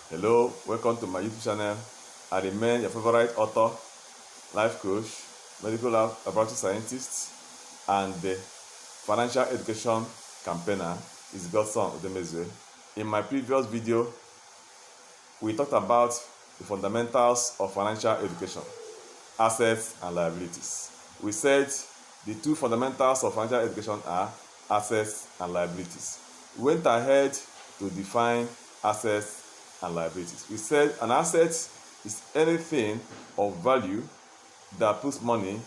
Hello, welcome to my YouTube channel. I remain your favorite author, life coach, medical laboratory scientist, and the financial education campaigner is Godson Udemezue. In my previous video, we talked about the fundamentals of financial education, assets and liabilities. We said the two fundamentals of financial education are assets and liabilities. We went ahead to define assets and liabilities. We said an asset is anything of value that puts money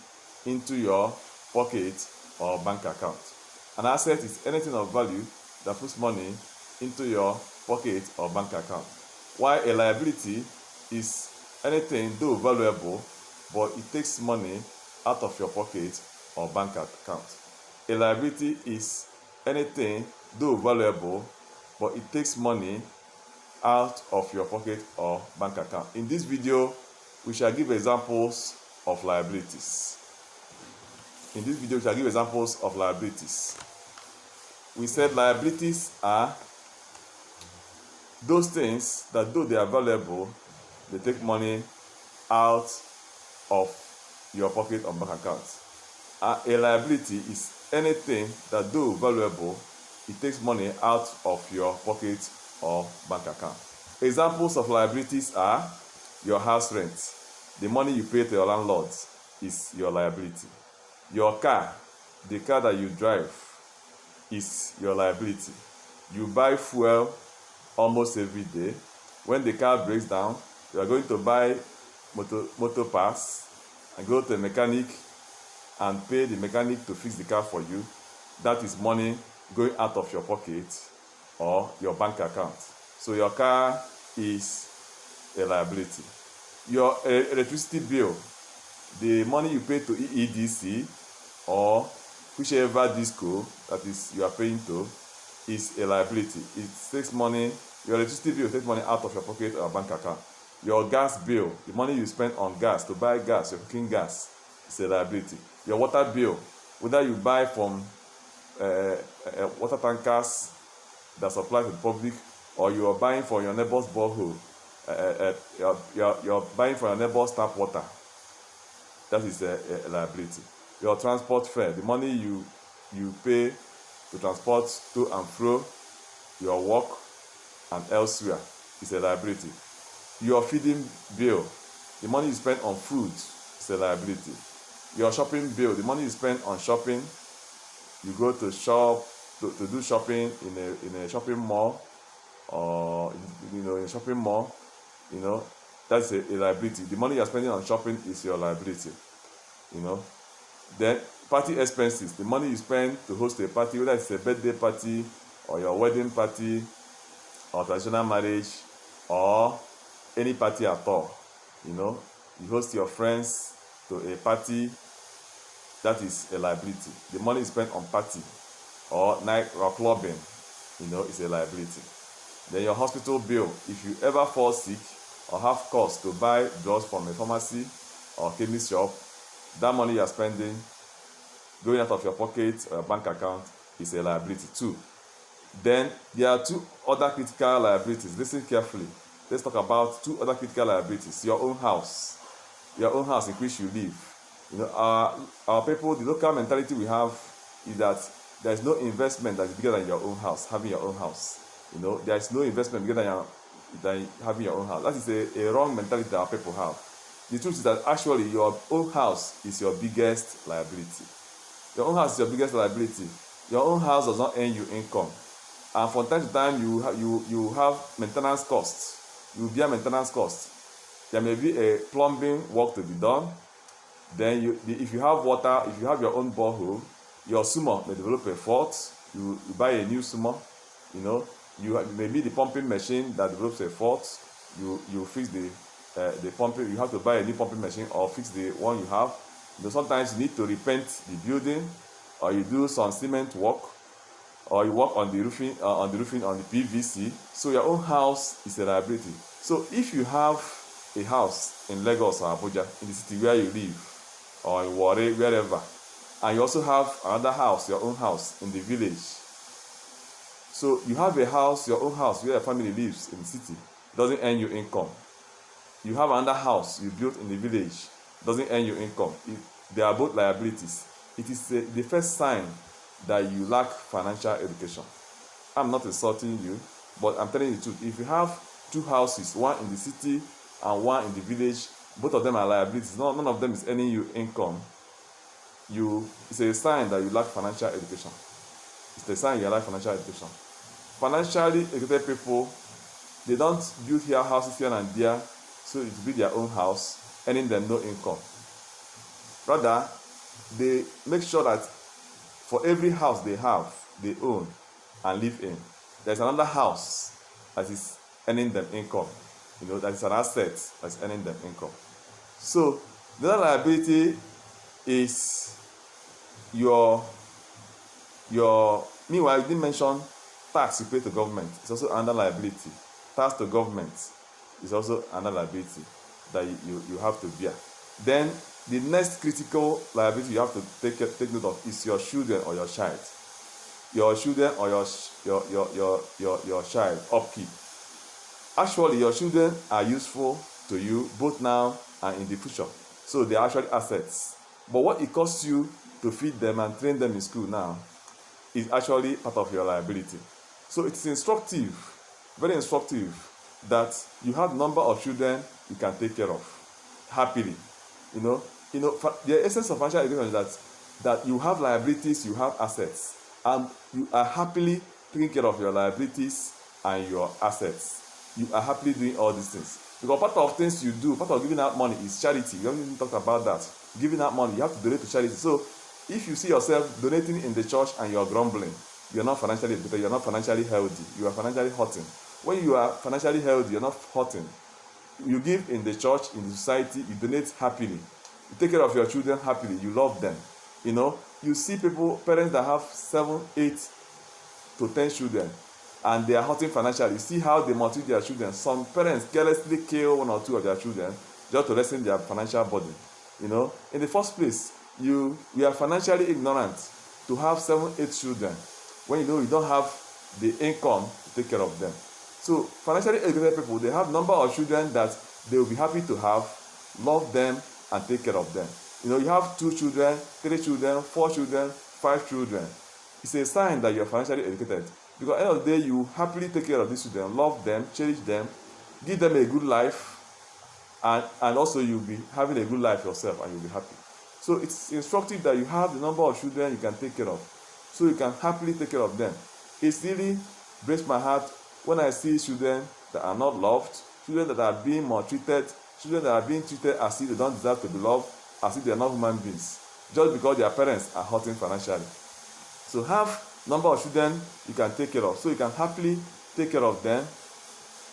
into your pocket or bank account. An asset is anything of value that puts money into your pocket or bank account. While a liability is anything, though valuable, but it takes money out of your pocket or bank account. A liability is anything, though valuable, but it takes money out of your pocket or bank account. In this video, we shall give examples of liabilities. We said liabilities are those things that, though they are valuable, they take money out of your pocket or bank account. A liability is anything that, though valuable, it takes money out of your pocket or bank account. Examples of liabilities are your house rent. The money you pay to your landlord is your liability. Your car, the car that you drive, is your liability. You buy fuel almost every day. When the car breaks down, you are going to buy motor parts and go to a mechanic and pay the mechanic to fix the car for you. That is money going out of your pocket or your bank account. So your car is a liability. Your electricity bill, the money you pay to EEDC or whichever disco that is you are paying to, is a liability. It takes money. Your electricity bill takes money out of your pocket or bank account. Your gas bill, the money you spend on gas to buy gas, your cooking gas, is a liability. Your water bill, whether you buy from water tankers that supply to the public, or you are buying for your neighbor's borehole, you're buying for your neighbor's tap water, that is a liability. Your transport fare, the money you pay to transport to and fro your work and elsewhere, is a liability. Your feeding bill, the money you spend on food, is a liability. Your shopping bill, the money you spend on shopping, you go to shop to do shopping in a shopping mall, or in a shopping mall, that's a liability. The money you're spending on shopping is your liability. Then party expenses, the money you spend to host a party, whether it's a birthday party or your wedding party or traditional marriage or any party at all. You host your friends to a party, that is a liability. The money you spend on party or night or clubbing, is a liability. Then your hospital bill, if you ever fall sick or have cost to buy drugs from a pharmacy or chemist shop, that money you are spending going out of your pocket or your bank account is a liability too. Then there are two other critical liabilities. Listen carefully. Let's talk about two other critical liabilities. Your own house in which you live. Our people, the local mentality we have is that there is no investment that is bigger than your own house, having your own house. There is no investment bigger than having your own house. That is a wrong mentality that our people have. The truth is that actually your own house is your biggest liability. Your own house is your biggest liability. Your own house does not earn you income, and from time to time you have maintenance costs. You bear maintenance costs. There may be a plumbing work to be done. Then if you have water, if you have your own borehole, your summer may develop a fault. You buy a new summer. Maybe the pumping machine that develops a fault. You fix the pumping. You have to buy a new pumping machine or fix the one you have. Sometimes you need to repaint the building, or you do some cement work, or you work on the roofing on the PVC. So your own house is a liability. So if you have a house in Lagos or Abuja, in the city where you live, or in Warri, wherever, and you also have another house, your own house, in the village. So you have a house, your own house, where your family lives in the city, doesn't earn you income. You have another house you built in the village, doesn't earn you income. They are both liabilities. It is the first sign that you lack financial education. I'm not insulting you, but I'm telling you the truth. If you have two houses, one in the city and one in the village, both of them are liabilities, none of them is earning you income, it's a sign that you lack financial education. It's a sign you lack financial education. Financially educated people, they don't build houses here and there so it will be their own house, earning them no income. Rather, they make sure that for every house they own and live in, there's another house that is earning them income. That is an asset that's earning them income. So the other liability is your meanwhile, you didn't mention tax you pay to government. It's also another liability. Tax to government is also another liability that you have to bear. Then the next critical liability you have to take note of is your children or your child. Your children or your child, upkeep. Actually, your children are useful to you both now and in the future. So they are actually assets. But what it costs you to feed them and train them in school now is actually part of your liability. So it's instructive, very instructive, that you have a number of children you can take care of happily. The essence of financial education is that you have liabilities, you have assets, and you are happily taking care of your liabilities and your assets. You are happily doing all these things. Because part of things you do, part of giving out money is charity. We haven't even talked about that. Giving out money, you have to donate to charity. So if you see yourself donating in the church and you are grumbling, you are not financially educated, you are not financially healthy, you are financially hurting. When you are financially healthy, you are not hurting. You give in the church, in the society, you donate happily. You take care of your children happily, you love them. You see parents that have 7, 8 to 10 children, and they are hurting financially. You see how they motivate their children. Some parents carelessly kill 1 or 2 of their children just to lessen their financial burden. In the first place, we are financially ignorant to have 7, 8 children when you don't have the income to take care of them. So financially educated people, they have number of children that they will be happy to have, love them, and take care of them. You have 2 children, 3 children, 4 children, 5 children. It's a sign that you are financially educated. Because at the end of the day, you happily take care of these children, love them, cherish them, give them a good life, and also you'll be having a good life yourself and you'll be happy. So it's instructive that you have the number of children you can take care of, so you can happily take care of them. It really breaks my heart when I see children that are not loved, children that are being maltreated, children that are being treated as if they don't deserve to be loved, as if they are not human beings, just because their parents are hurting financially. So have number of children you can take care of, so you can happily take care of them,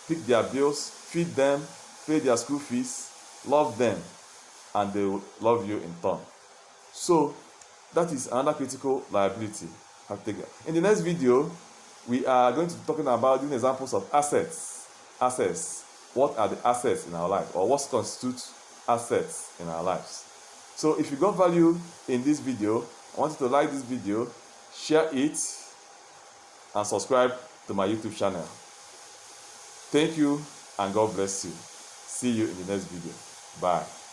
pick their bills, feed them, pay their school fees, love them, and they will love you in turn. So that is another critical liability. In the next video, we are going to be talking about doing examples of assets. What are the assets in our life, or what constitutes assets in our lives? So if you got value in this video, I want you to like this video, share it, and subscribe to my YouTube channel. Thank you, and God bless you. See you in the next video. Bye.